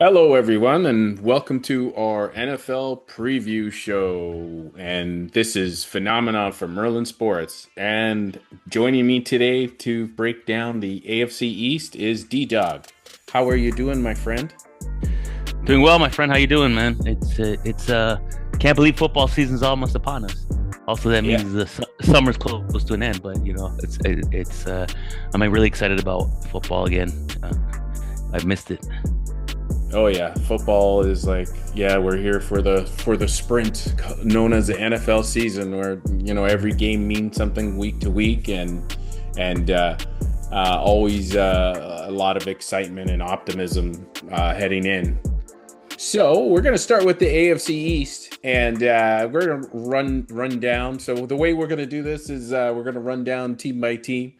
Hello, everyone, and welcome to our NFL preview show. And this is Phenomena from Merlin Sports. And joining me today to break down the AFC East is D-Dog. How are you doing, my friend? Doing well, my friend. How you doing, man? Can't believe football season's almost upon us. Also, that Yeah. means the summer's close to an end. But I'm really excited about football again. I've missed it. Oh yeah, football is like, yeah, we're here for the sprint known as the NFL season, where every game means something week to week, and always a lot of excitement and optimism heading in. So we're gonna start with the AFC East, and we're gonna run down. So the way we're gonna do this is we're gonna run down team by team.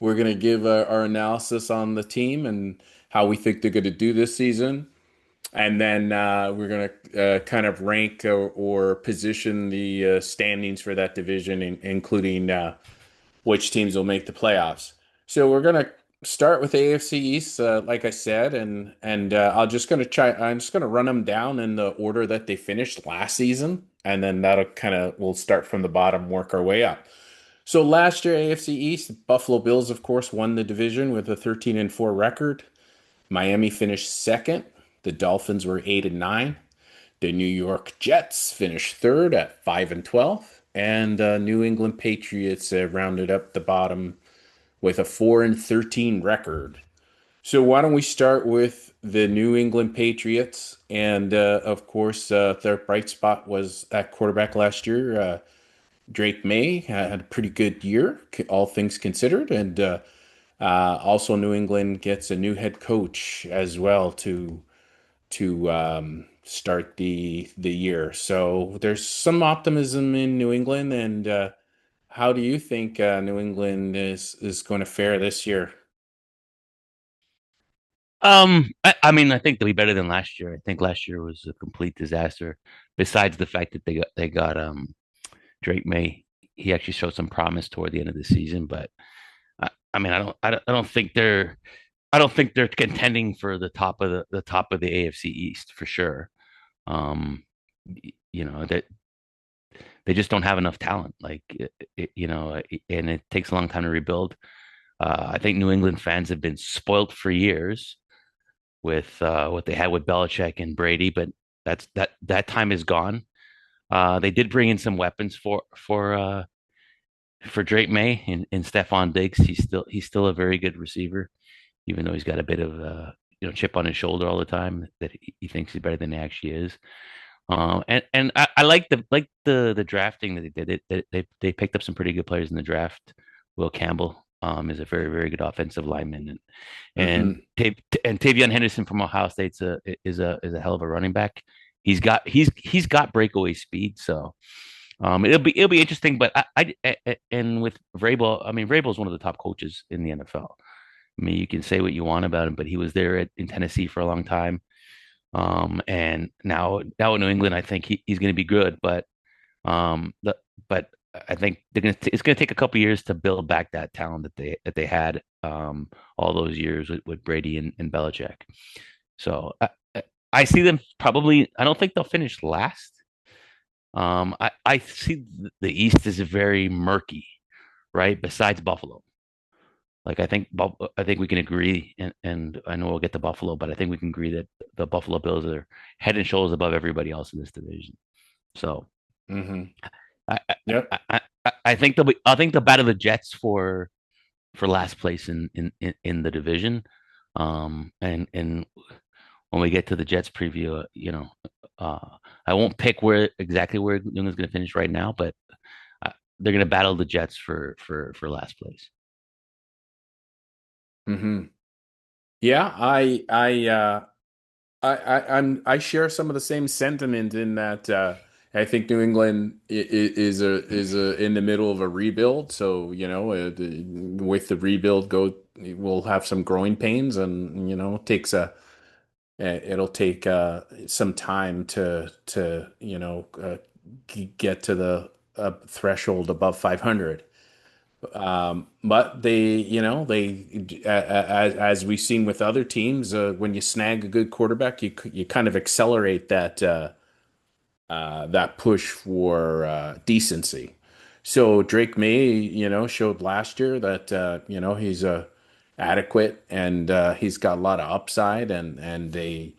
We're gonna give our analysis on the team and how we think they're gonna do this season. And then we're going to kind of rank or position the standings for that division, including which teams will make the playoffs. So we're going to start with the AFC East, like I said, and I'll just going to try. I'm just going to run them down in the order that they finished last season, and then that'll kind of we'll start from the bottom, work our way up. So last year, AFC East, Buffalo Bills, of course, won the division with a 13-4 record. Miami finished second. The Dolphins were 8-9. The New York Jets finished third at 5-12, and New England Patriots rounded up the bottom with a 4-13 record. So why don't we start with the New England Patriots? And of course, their bright spot was at quarterback last year. Drake May had a pretty good year, all things considered, and also New England gets a new head coach as well to start the year. So there's some optimism in New England, and how do you think New England is going to fare this year? I mean, I think they'll be better than last year. I think last year was a complete disaster. Besides the fact that they got Drake May, he actually showed some promise toward the end of the season. But I mean, I don't think they're contending for the top of the AFC East for sure. Um, you know that they just don't have enough talent. And it takes a long time to rebuild. I think New England fans have been spoiled for years with what they had with Belichick and Brady, but that time is gone. They did bring in some weapons for Drake May and Stephon Diggs. He's still a very good receiver, even though he's got a bit of chip on his shoulder all the time that he thinks he's better than he actually is. And I like the drafting that they did. They picked up some pretty good players in the draft. Will Campbell is a very very good offensive lineman, and Hmm. Tavion Henderson from Ohio State's a hell of a running back. He's got breakaway speed, so it'll be interesting. But and with Vrabel, I mean Vrabel is one of the top coaches in the NFL. I mean, you can say what you want about him, but he was there in Tennessee for a long time. And now in New England, I think he's going to be good, but I think it's going to take a couple years to build back that talent that they had all those years with Brady and Belichick. So I see them probably. I don't think they'll finish last. I see the East is very murky, right? Besides Buffalo. Like I think we can agree, and I know we'll get to Buffalo, but I think we can agree that the Buffalo Bills are head and shoulders above everybody else in this division. So Hmm. I Yep. I think they'll battle the Jets for last place in the division. And when we get to the Jets preview, I won't pick where New England's going to finish right now, but uh, they're going to battle the Jets for last place. Hmm. Yeah, I share some of the same sentiment in that I think New England is in the middle of a rebuild. So with the rebuild, we'll have some growing pains, and it'll take some time to get to the threshold above 500. But as we've seen with other teams, when you snag a good quarterback, you kind of accelerate that push for decency. So Drake May, showed last year that he's adequate, and he's got a lot of upside, and they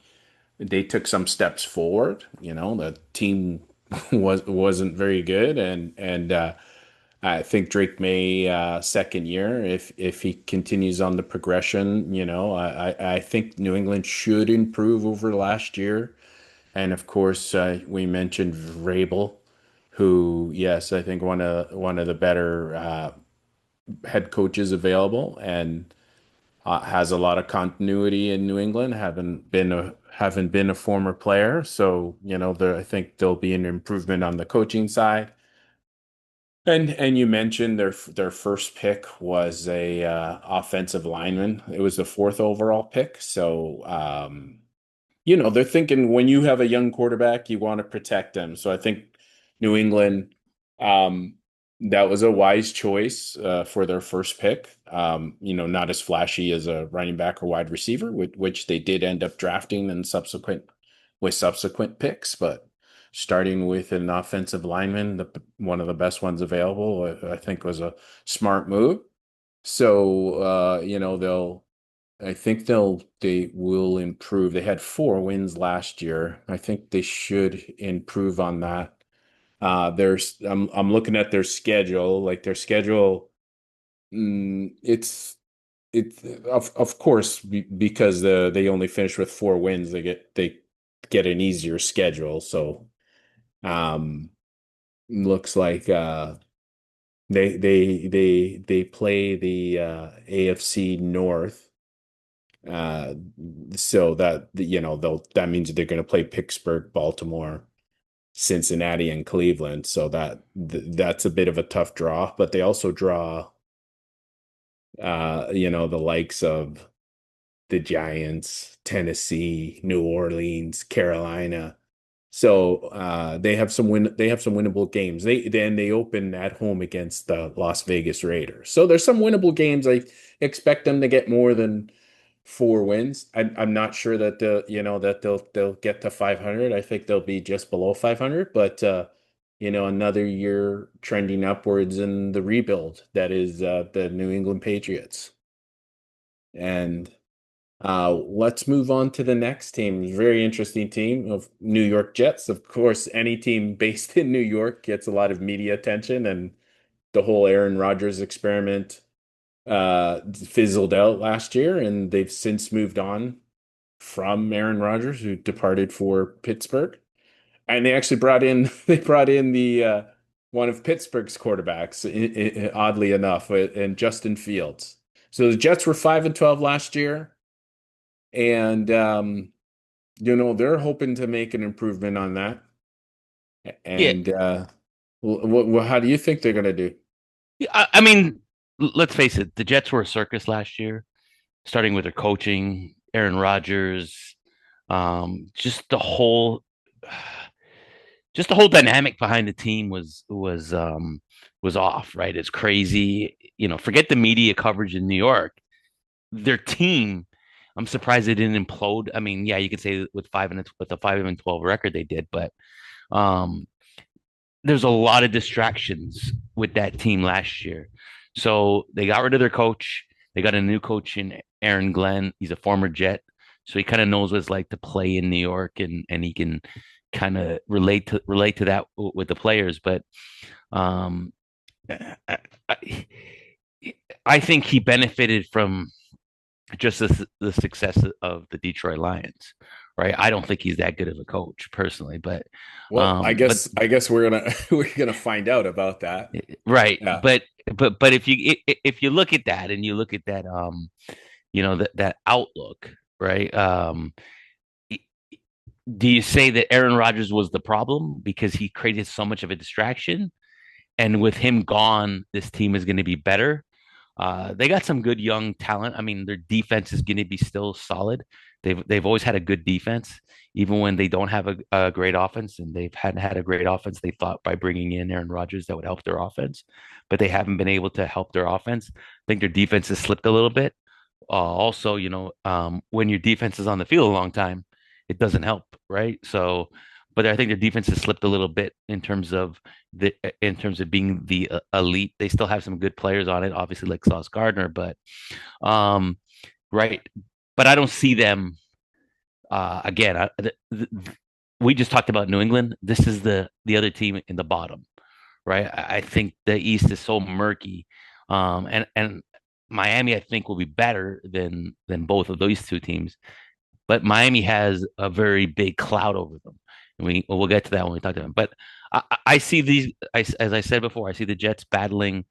took some steps forward. The team wasn't very good, and I think Drake May second year, if he continues on the progression, I think New England should improve over last year. And of course, we mentioned Vrabel, who, yes, I think one of the better head coaches available, and has a lot of continuity in New England. Haven't been a former player, so I think there'll be an improvement on the coaching side. And you mentioned their first pick was a offensive lineman. It was the fourth overall pick, so they're thinking when you have a young quarterback, you want to protect them. So I think New England, um, that was a wise choice for their first pick. Not as flashy as a running back or wide receiver, which they did end up drafting in subsequent picks, but starting with an offensive lineman, one of the best ones available, I think was a smart move. So they will improve. They had 4 wins last year. I think they should improve on that. I'm looking at their schedule, like their schedule. It's of course because they only finished with 4 wins, they get an easier schedule. So um looks like they play the AFC North. Uh, so that means they're going to play Pittsburgh, Baltimore, Cincinnati, and Cleveland. So that's a bit of a tough draw, but they also draw the likes of the Giants, Tennessee, New Orleans, Carolina. So they have some winnable games. They open at home against the Las Vegas Raiders. So there's some winnable games. I expect them to get more than 4 wins. I'm not sure that they'll get to 500. I think they'll be just below 500, but another year trending upwards in the rebuild that is the New England Patriots. And let's move on to the next team. Very interesting team of New York Jets. Of course, any team based in New York gets a lot of media attention, and the whole Aaron Rodgers experiment fizzled out last year, and they've since moved on from Aaron Rodgers, who departed for Pittsburgh. And they actually brought in the one of Pittsburgh's quarterbacks, oddly enough, and Justin Fields. So the Jets were 5-12 last year, and they're hoping to make an improvement on that. Yeah, And how do you think they're going to do? I mean, let's face it, the Jets were a circus last year, starting with their coaching, Aaron Rodgers, just the whole dynamic behind the team was off, right? It's crazy. Forget the media coverage in New York. Their team, I'm surprised they didn't implode. I mean, yeah, you could say with a 5-12 record they did, but um, there's a lot of distractions with that team last year. So they got rid of their coach. They got a new coach in Aaron Glenn. He's a former Jet, so he kind of knows what it's like to play in New York, and he can kind of relate to that with the players. But um, I, I I think he benefited from just the success of the Detroit Lions, right? I don't think he's that good of a coach personally, but Well, I but guess we're gonna we're gonna find out about that. right, Yeah. but if you look at that and you look at that that outlook, right? Do you say that Aaron Rodgers was the problem because he created so much of a distraction, and with him gone, this team is going to be better? They got some good young talent. I mean, their defense is going to be still solid. They've always had a good defense, even when they don't have a great offense, and they've hadn't had a great offense. They thought by bringing in Aaron Rodgers that would help their offense, but they haven't been able to help their offense. I think their defense has slipped a little bit. Also, when your defense is on the field a long time, it doesn't help, right? So, but I think their defense has slipped a little bit in terms of being the elite. They still have some good players on it, obviously like Sauce Gardner, but um, right. But I don't see them again. We just talked about New England. This is the other team in the bottom, right? I think the East is so murky, and Miami I think will be better than both of those two teams, but Miami has a very big cloud over them, and we'll get to that when we talk to them. But I see these, as I said before, I see the Jets battling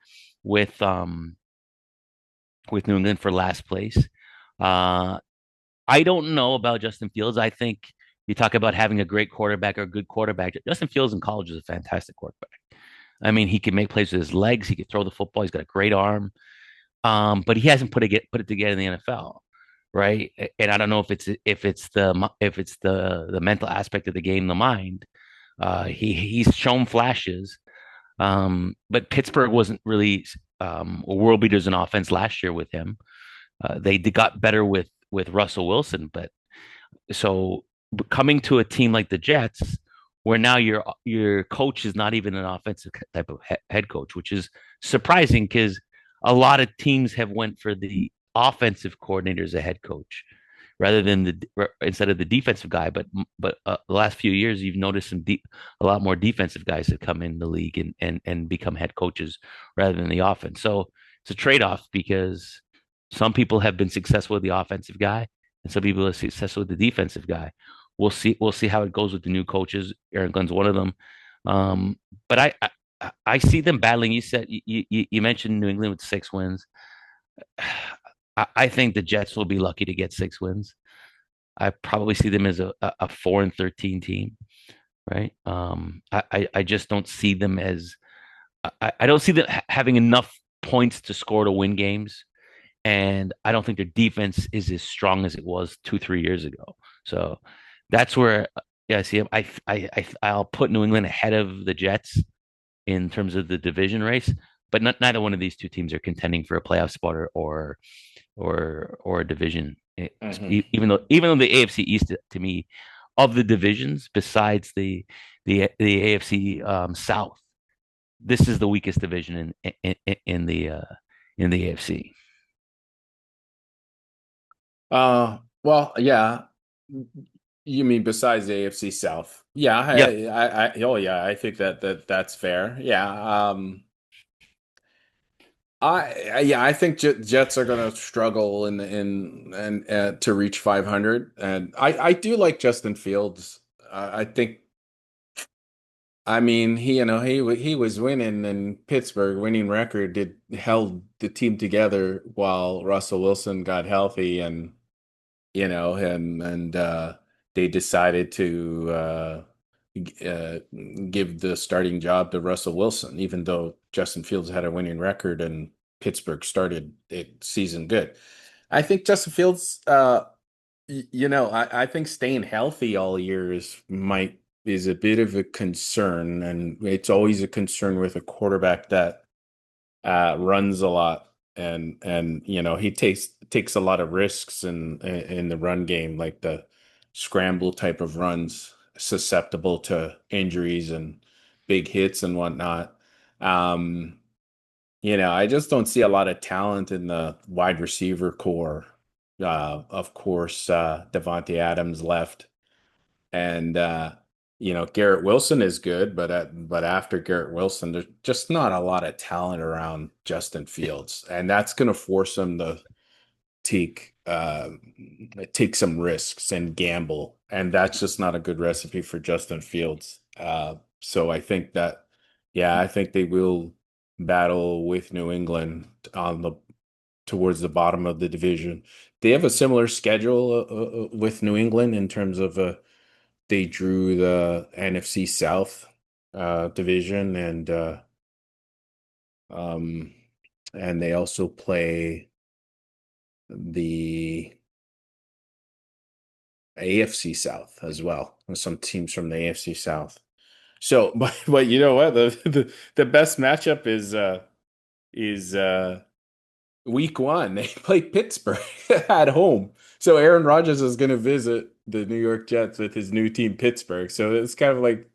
with um with New England for last place. Uh, I don't know about Justin Fields. I think you talk about having a great quarterback or a good quarterback. Justin Fields in college is a fantastic quarterback. I mean, he can make plays with his legs. He can throw the football. He's got a great arm. But he hasn't put it together in the NFL, right? And I don't know if it's the mental aspect of the game, the mind. He's shown flashes, but Pittsburgh wasn't really world beaters in offense last year with him. They got better with Russell Wilson, but so coming to a team like the Jets, where now your coach is not even an offensive type of head coach, which is surprising because a lot of teams have went for the offensive coordinator as a head coach rather than instead of the defensive guy. But the last few years, you've noticed a lot more defensive guys that come in the league and become head coaches rather than the offense. So it's a trade off because some people have been successful with the offensive guy, and some people are successful with the defensive guy. We'll see how it goes with the new coaches. Aaron Glenn's one of them. But I see them battling. You mentioned New England with 6 wins. I think the Jets will be lucky to get 6 wins. I probably see them as a 4-13 team, right? I just don't see them as I don't see them having enough points to score to win games, and I don't think their defense is as strong as it was 2-3 years ago. So that's where, yeah, I see them. I'll put New England ahead of the Jets in terms of the division race, but neither one of these two teams are contending for a playoff spot or a division. Mhm. Even though the AFC East to me of the divisions besides the AFC South, this is the weakest division in the AFC. Well, yeah. You mean besides the AFC South? Yeah, Yeah, oh yeah, I think that's fair. Yeah. Yeah, I think Jets are going to struggle in and to reach 500, and I do like Justin Fields. I think, I mean, he was winning in Pittsburgh, winning record, did held the team together while Russell Wilson got healthy, and they decided to uh, give the starting job to Russell Wilson, even though Justin Fields had a winning record and Pittsburgh started it season good. I think Justin Fields, I think staying healthy all year is a bit of a concern, and it's always a concern with a quarterback that runs a lot, and he takes a lot of risks in the run game, like the scramble type of runs, susceptible to injuries and big hits and whatnot. Um, I just don't see a lot of talent in the wide receiver core. Of course, Devontae Adams left, and Garrett Wilson is good, but after Garrett Wilson, there's just not a lot of talent around Justin Fields, and that's going to force him to take uh, take some risks and gamble, and that's just not a good recipe for Justin Fields. So I think that, yeah, I think they will battle with New England on the towards the bottom of the division. They have a similar schedule with New England in terms of they drew the NFC South division, um, and they also play the AFC South as well. There's some teams from the AFC South. So, but you know what? The best matchup is week one. They play Pittsburgh at home. So Aaron Rodgers is going to visit the New York Jets with his new team Pittsburgh. So it's kind of like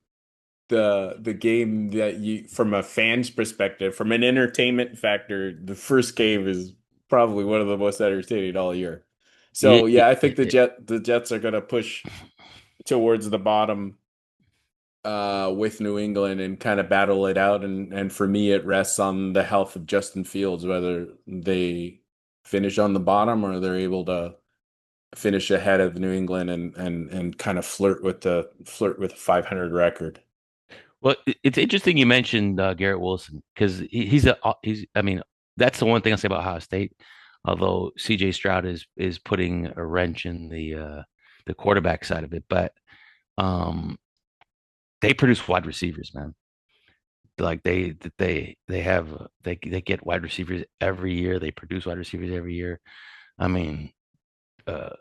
the game that you, from a fan's perspective, from an entertainment factor, the first game is probably one of the most entertaining all year. Yeah, So yeah, I think the Jets are going to push towards the bottom with New England and kind of battle it out. And for me, it rests on the health of Justin Fields, whether they finish on the bottom or they're able to finish ahead of New England and kind of flirt with a 500 record. well, it's interesting you mentioned Garrett Wilson because he's. I mean, that's the one thing I say about Ohio State. Although C.J. Stroud is putting a wrench in the quarterback side of it, but um, they produce wide receivers, man. Like they get wide receivers every year. They produce wide receivers every year. I mean, uh,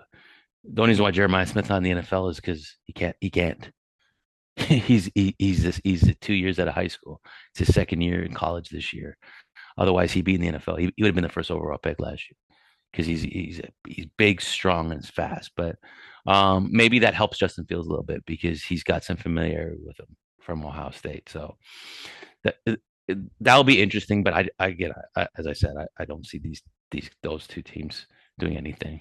the only reason why Jeremiah Smith's not in the NFL is because he can't. He's 2 years out of high school. It's his second year in college this year. Otherwise, he'd be in the NFL. He would have been the first overall pick last year because he's big, strong, and fast. But maybe that helps Justin Fields a little bit because he's got some familiarity with him from Ohio State. So that that'll be interesting. But as I said, I don't see those two teams doing anything.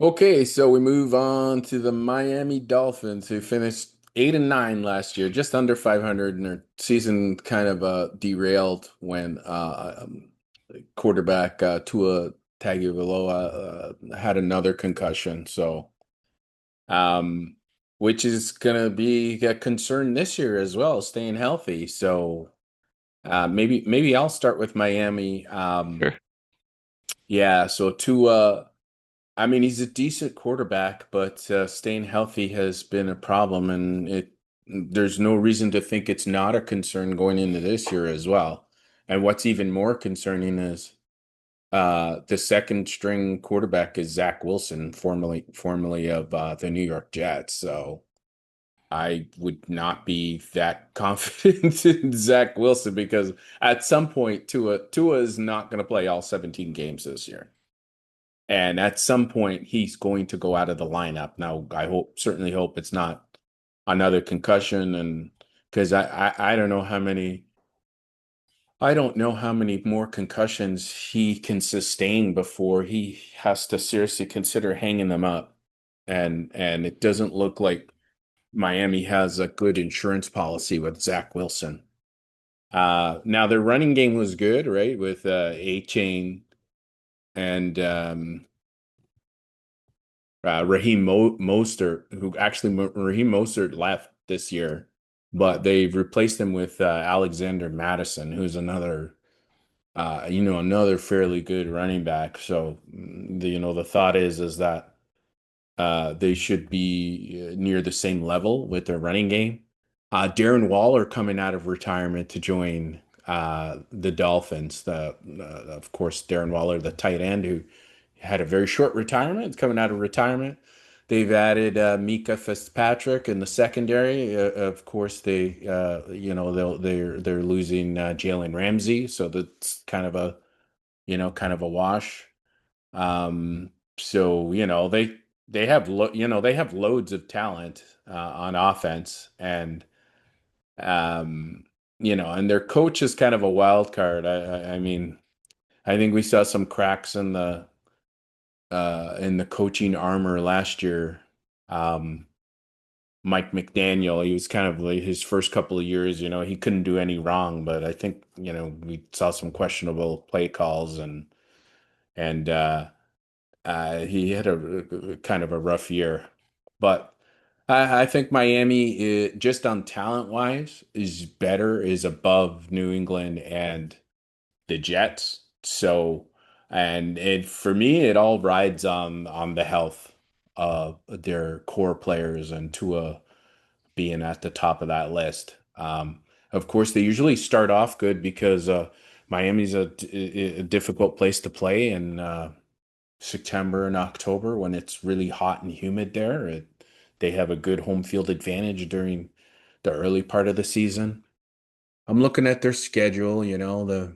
Okay, so we move on to the Miami Dolphins, who finished 8-9 last year, just under 500, and their season kind of derailed when quarterback Tua Tagovailoa had another concussion. So, um, which is gonna be a concern this year as well, staying healthy. So, maybe I'll start with Miami. Sure. Yeah, so Tua. I mean, he's a decent quarterback, but staying healthy has been a problem, and there's no reason to think it's not a concern going into this year as well. And what's even more concerning is the second string quarterback is Zach Wilson, formerly of the New York Jets. So I would not be that confident in Zach Wilson because at some point Tua is not going to play all 17 games this year. And at some point, he's going to go out of the lineup. Now, certainly hope it's not another concussion, and because I don't know how many more concussions he can sustain before he has to seriously consider hanging them up. And it doesn't look like Miami has a good insurance policy with Zach Wilson. Now their running game was good, right? With A-Chain and Mostert, who actually Raheem Mostert left this year, but they've replaced him with Alexander Madison, who's another fairly good running back. So the thought is that they should be near the same level with their running game. Darren Waller coming out of retirement to join the Dolphins. Of course, Darren Waller, the tight end, who had a very short retirement, coming out of retirement. They've added Mika Fitzpatrick in the secondary. Of course, they're losing Jalen Ramsey, so that's kind of a wash. So they have loads of talent on offense, um, and their coach is kind of a wild card. I mean, I think we saw some cracks in the coaching armor last year. Um, Mike McDaniel, he was kind of like his first couple of years, he couldn't do any wrong, but I think, we saw some questionable play calls and he had a kind of a rough year. But I think Miami, just on talent wise, is above New England and the Jets. So, and for me, it all rides on the health of their core players and Tua being at the top of that list. Of course, they usually start off good because Miami's a difficult place to play in September and October when it's really hot and humid there. they have a good home field advantage during the early part of the season. I'm looking at their schedule, the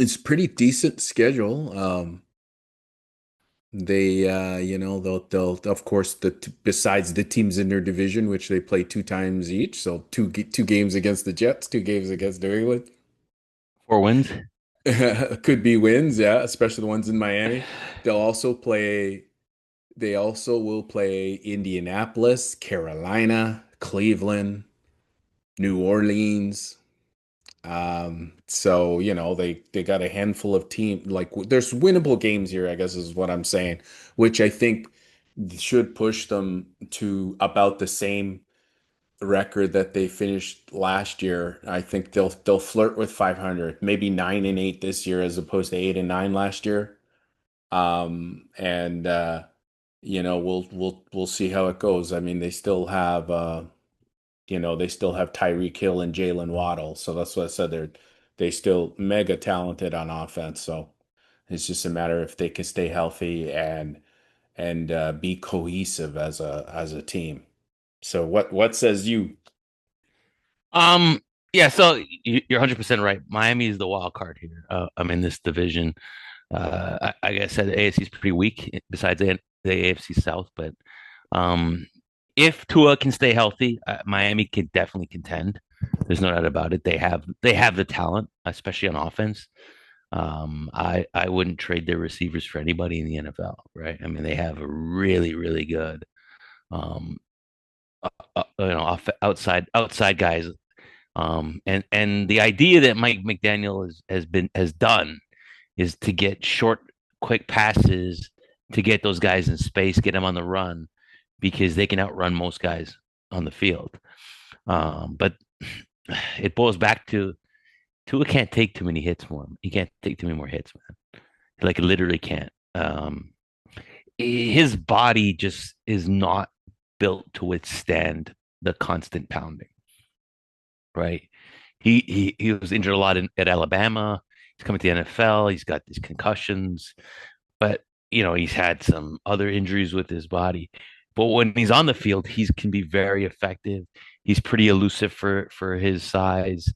it's pretty decent schedule. They'll of course besides the teams in their division, which they play two times each, so two games against the Jets, two games against New England. 4 wins. Could be wins, yeah, especially the ones in Miami. They'll also play they also will play Indianapolis, Carolina, Cleveland, New Orleans. So they got a handful of like there's winnable games here, I guess is what I'm saying, which I think should push them to about the same record that they finished last year. I think they'll flirt with 500, maybe 9-8 this year as opposed to 8-9 last year. And we'll see how it goes. I mean, they still have Tyreek Hill and Jalen Waddle. So that's what I said. They still mega talented on offense. So it's just a matter if they can stay healthy and be cohesive as a team. So what says you? Um, yeah, so you're 100% right. Miami is the wild card here. I'm in this division. Like I said, the AFC is pretty weak besides the AFC South, but um, if Tua can stay healthy, Miami can definitely contend. There's no doubt about it. They have the talent, especially on offense. I wouldn't trade their receivers for anybody in the NFL, right? I mean, they have a really, really good, um, outside guys. And the idea that Mike McDaniel has done is to get short, quick passes to get those guys in space, get them on the run, because they can outrun most guys on the field. But it boils back to Tua can't take too many hits for him. He can't take too many more hits, man. Like literally can't. His body just is not built to withstand the constant pounding, right? He was injured a lot at Alabama. He's coming to the NFL. He's got these concussions, but he's had some other injuries with his body. But when he's on the field, he can be very effective. He's pretty elusive for his size.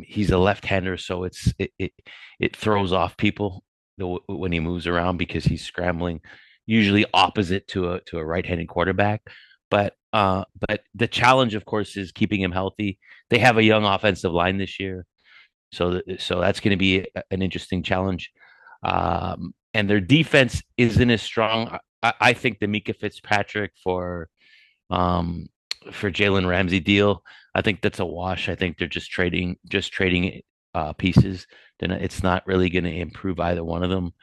He's a left-hander, so it throws off people when he moves around because he's scrambling, usually opposite to a right-handed quarterback. But the challenge, of course, is keeping him healthy. They have a young offensive line this year, so that's going to be an interesting challenge. And their defense isn't as strong. I think the Mika Fitzpatrick for Jalen Ramsey deal, I think that's a wash. I think they're just trading pieces. Then it's not really going to improve either one of them.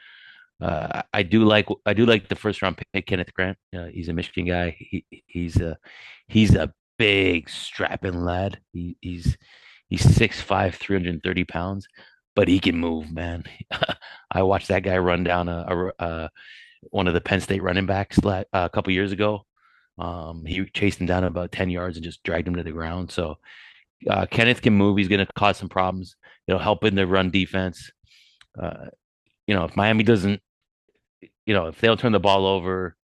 I do like the first round pick, Kenneth Grant. He's a Michigan guy. He's a big strapping lad. He's 6'5", 330 pounds, but he can move, man. I watched that guy run down one of the Penn State running backs a couple years ago. He chased him down about 10 yards and just dragged him to the ground. So Kenneth can move. He's going to cause some problems. It'll help in the run defense. If Miami doesn't, if they don't turn the ball over,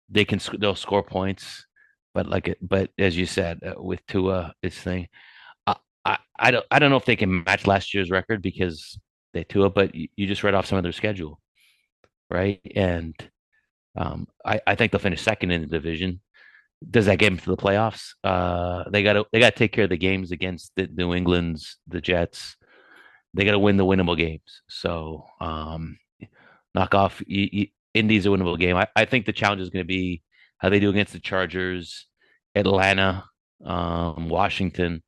they'll score points. But as you said, with Tua, this thing, I don't know if they can match last year's record because they Tua, but you just read off some of their schedule, right? And I think they'll finish second in the division. Does that get them to the playoffs? They got to take care of the games against the New England's, the Jets. They got to win the winnable games. So knock off Indy's a winnable game. I think the challenge is going to be how they do against the Chargers, Atlanta, Washington.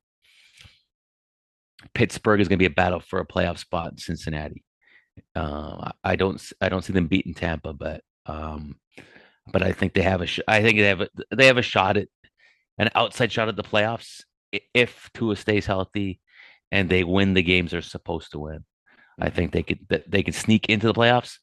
Pittsburgh is going to be a battle for a playoff spot in Cincinnati. I don't see them beating Tampa, but I think I think they have a shot at an outside shot at the playoffs if Tua stays healthy and they win the games they're supposed to win. I think they could sneak into the playoffs.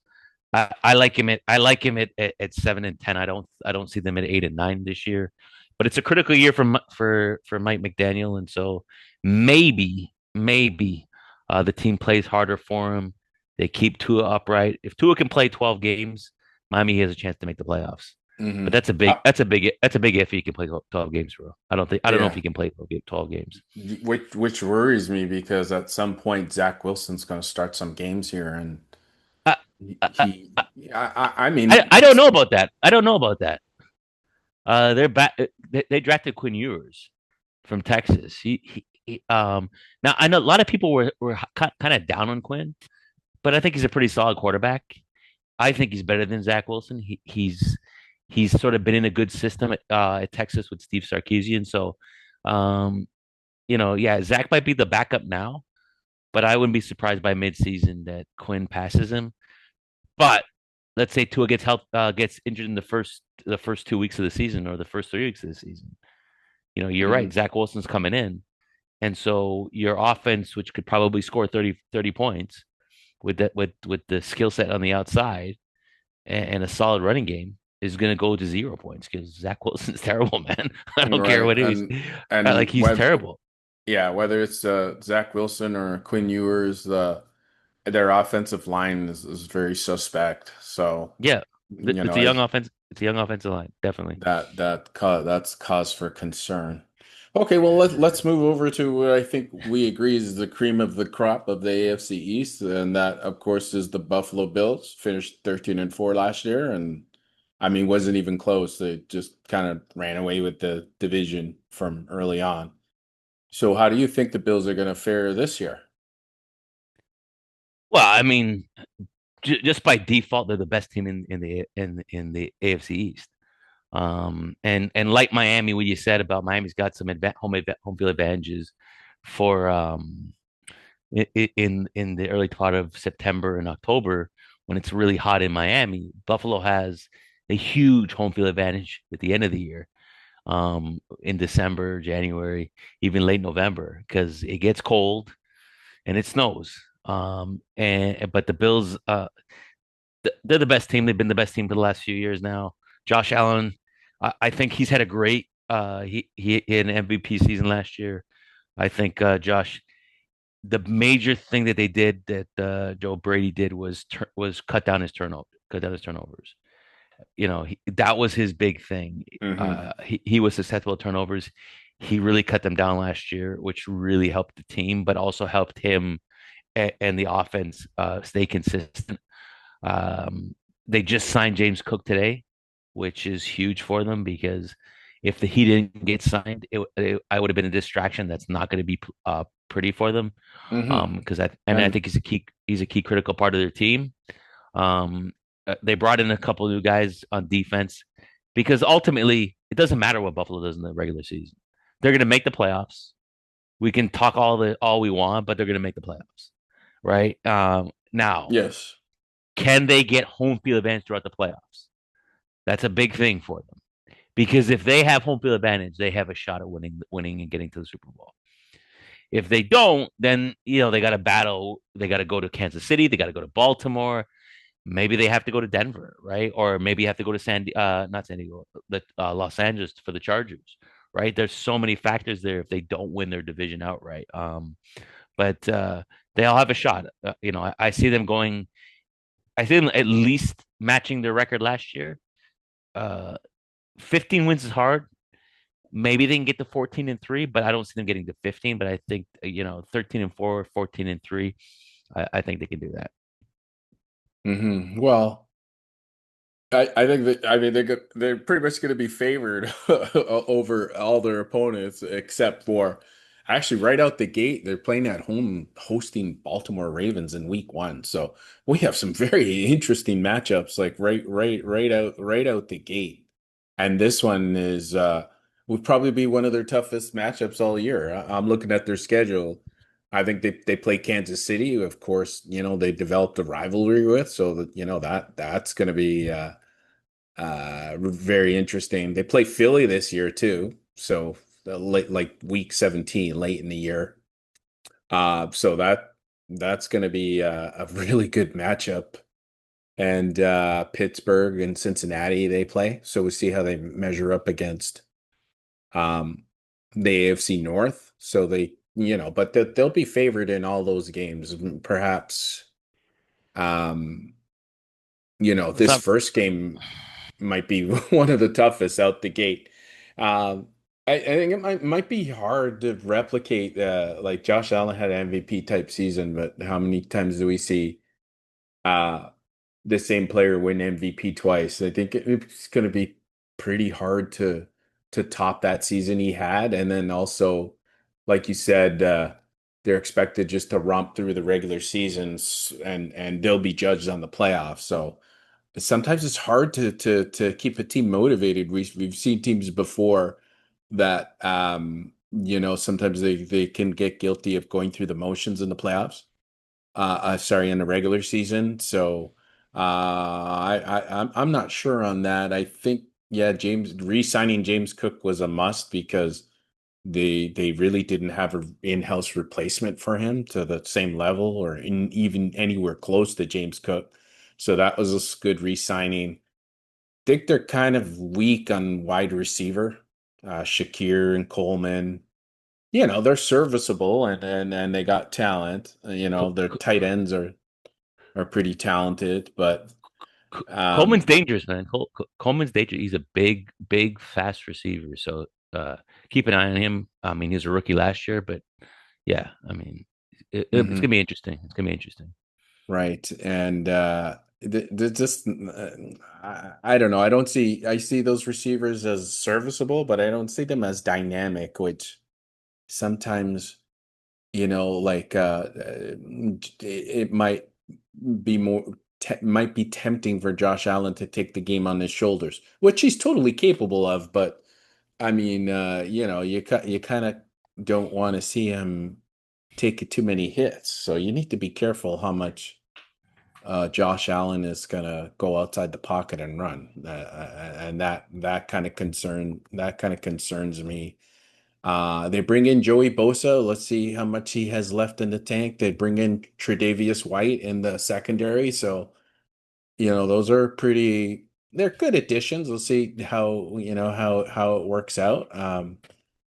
I like him at 7-10. I don't see them at 8-9 this year, but it's a critical year for Mike McDaniel, and so maybe the team plays harder for him. They keep Tua upright. If Tua can play 12 games, Miami has a chance to make the playoffs. Hmm. But that's a big if he can play 12 games, bro. I don't know if Yeah. he can play 12 games. Which worries me because at some point Zach Wilson's going to start some games here, and I, I, I, he I I mean, I don't know about that. I don't know about that. They're back. They drafted Quinn Ewers from Texas. Now I know a lot of people were kind of down on Quinn, but I think he's a pretty solid quarterback. I think he's better than Zach Wilson. He's sort of been in a good system at Texas with Steve Sarkisian. So, um, yeah, Zach might be the backup now, but I wouldn't be surprised by midseason that Quinn passes him. But let's say Tua gets injured in the first 2 weeks of the season or the first 3 weeks of the season. You're right. mhm. Zach Wilson's coming in, and so your offense, which could probably score 30 points with the skill set on the outside and a solid running game, is going to go to 0 points because Zach Wilson's terrible, man. I don't care Right, what it is. Like and he's whether terrible. whether it's Zach Wilson or Quinn Ewers, their offensive line is very suspect. So Yeah, you it's know, a young I offense. It's a young offensive line, definitely. that's cause for concern. Okay, well let's move over to what I think we agree is the cream of the crop of the AFC East, and that of course is the Buffalo Bills. Finished 13-4 last year, and I mean wasn't even close. They just kind of ran away with the division from early on. So how do you think the Bills are going to fare this year? Well, I mean, just by default, they're the best team in the AFC East. And like Miami, what you said about Miami's got some home field advantages for in the early part of September and October when it's really hot in Miami. Buffalo has a huge home field advantage at the end of the year, in December, January, even late November, because it gets cold and it snows. And but the Bills, they're the best team. They've been the best team for the last few years now. Josh Allen, I think he's had a great he had an MVP season last year. I think Josh, the major thing that they did that Joe Brady did was cut down his turnovers. That was his big thing. Hmm. He was susceptible to turnovers. He really cut them down last year, which really helped the team, but also helped him and the offense stay consistent. Um, they just signed James Cook today, which is huge for them because if he didn't get signed, I would have been a distraction. That's not going to be pretty for them. Hmm. Because I And think he's a key critical part of their team. They brought in a couple of new guys on defense because ultimately it doesn't matter what Buffalo does in the regular season. They're going to make the playoffs. We can talk all we want, but they're going to make the playoffs, right? Now, yes. can they get home field advantage throughout the playoffs? That's a big thing for them because if they have home field advantage, they have a shot at winning and getting to the Super Bowl. If they don't, then they got to battle. They got to go to Kansas City. They got to go to Baltimore. Maybe they have to go to Denver, right? Or maybe you have to go to not San Diego, Los Angeles for the Chargers, right? There's so many factors there if they don't win their division outright. But they all have a shot. I see them going. I see them at least matching their record last year. Uh, 15 wins is hard. Maybe they can get to 14-3, but I don't see them getting to 15. But I think 13-4, 14-3. I think they can do that. Well, I think that I mean they're pretty much going to be favored over all their opponents except for actually right out the gate they're playing at home hosting Baltimore Ravens in week 1. So we have some very interesting matchups like right out the gate. And this one is would probably be one of their toughest matchups all year. I'm looking at their schedule. I think they play Kansas City, who, of course, they developed a rivalry with, so that that's going to be very interesting. They play Philly this year too, so late like week 17, late in the year. So that's going to be a really good matchup. And Pittsburgh and Cincinnati they play, so we see how they measure up against um the AFC North. So but they'll be favored in all those games. Perhaps um Let's this not first game. might be one of the toughest out the gate. Um, I think it might be hard to replicate. Like Josh Allen had an MVP type season, but how many times do we see uh, the same player win MVP twice? I think it's going to be pretty hard to top that season he had, and then also, like you said, they're expected just to romp through the regular seasons, and they'll be judged on the playoffs. So sometimes it's hard to keep a team motivated. We've seen teams before that sometimes they can get guilty of going through the motions in the playoffs. Sorry, in the regular season. So I'm not sure on that. I think yeah, James re-signing James Cook was a must because they really didn't have an in-house replacement for him to the same level or even anywhere close to James Cook. So that was a good re-signing. Think they're kind of weak on wide receiver. Shakir and Coleman, they're serviceable and they got talent. Their tight ends are pretty talented, but Coleman's um, dangerous, man. Coleman's dangerous. He's a big, fast receiver. So keep an eye on him. I mean, he was a rookie last year, but yeah, I mean, it's gonna mhm, be interesting. It's gonna be interesting. right. And just I don't know. I see those receivers as serviceable, but I don't see them as dynamic, which sometimes like it might be might be tempting for Josh Allen to take the game on his shoulders, which he's totally capable of. But I mean, you kind of don't want to see him take too many hits, so you need to be careful how much Josh Allen is gonna go outside the pocket and run, and that kind of concerns me. They bring in Joey Bosa. Let's see how much he has left in the tank. They bring in Tre'Davious White in the secondary. So, those are they're good additions. We'll see how it works out.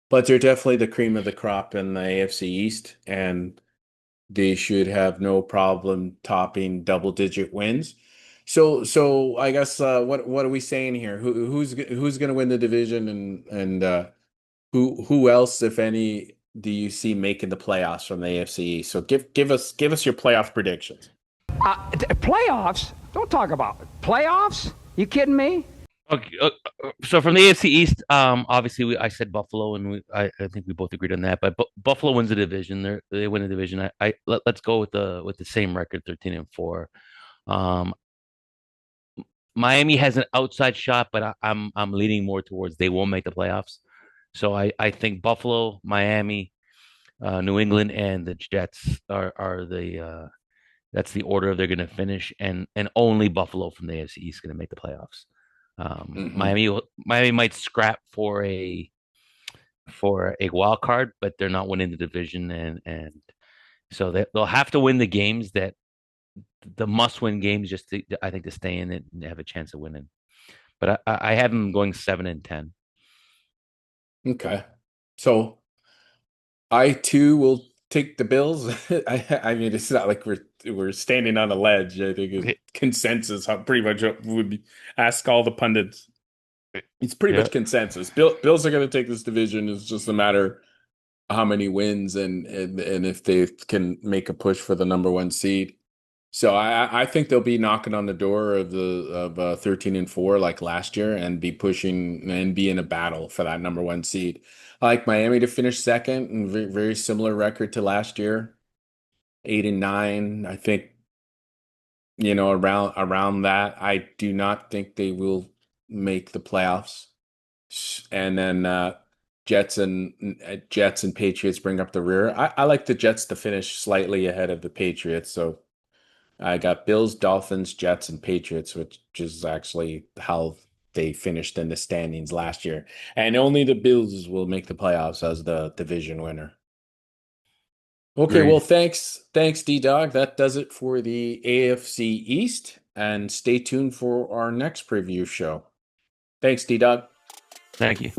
But they're definitely the cream of the crop in the AFC East, and they should have no problem topping double-digit wins. So I guess what are we saying here? Who's going to win the division, and who else, if any, do you see making the playoffs from the AFC? So give us your playoff predictions. Playoffs? Don't talk about it. Playoffs? You kidding me? Okay, so from the AFC East, obviously I said Buffalo, and I think we both agreed on that. But Buffalo wins the division. They win the division. Let's go with the same record, 13-4. Um, Miami has an outside shot, but I'm leaning more towards they won't make the playoffs. So I think Buffalo, Miami, New England, and the Jets are the that's the order they're going to finish, and only Buffalo from the AFC East is going to make the playoffs. Hmm. Miami might scrap for a wild card, but they're not winning the division, and so they'll have to win the games that the must win games just to, I think, to stay in it and have a chance of winning. But I have them going 7-10. Okay. So I too will take the Bills. I mean, it's not like we're standing on a ledge. I think it's consensus. How pretty much would be, ask all the pundits. It's pretty Yeah. much consensus. Bills are going to take this division. It's just a matter how many wins and if they can make a push for the number one seed. So I think they'll be knocking on the door of 13-4 like last year and be pushing and be in a battle for that number one seed. I like Miami to finish second and very similar record to last year, 8-9. I think around that. I do not think they will make the playoffs. And then Jets and Patriots bring up the rear. I like the Jets to finish slightly ahead of the Patriots. So I got Bills, Dolphins, Jets, and Patriots, which is actually how they finished in the standings last year. And only the Bills will make the playoffs as the division winner. Okay, well, Agreed. thanks, D-Dog. That does it for the AFC East. And stay tuned for our next preview show. Thanks, D-Dog. Thank you.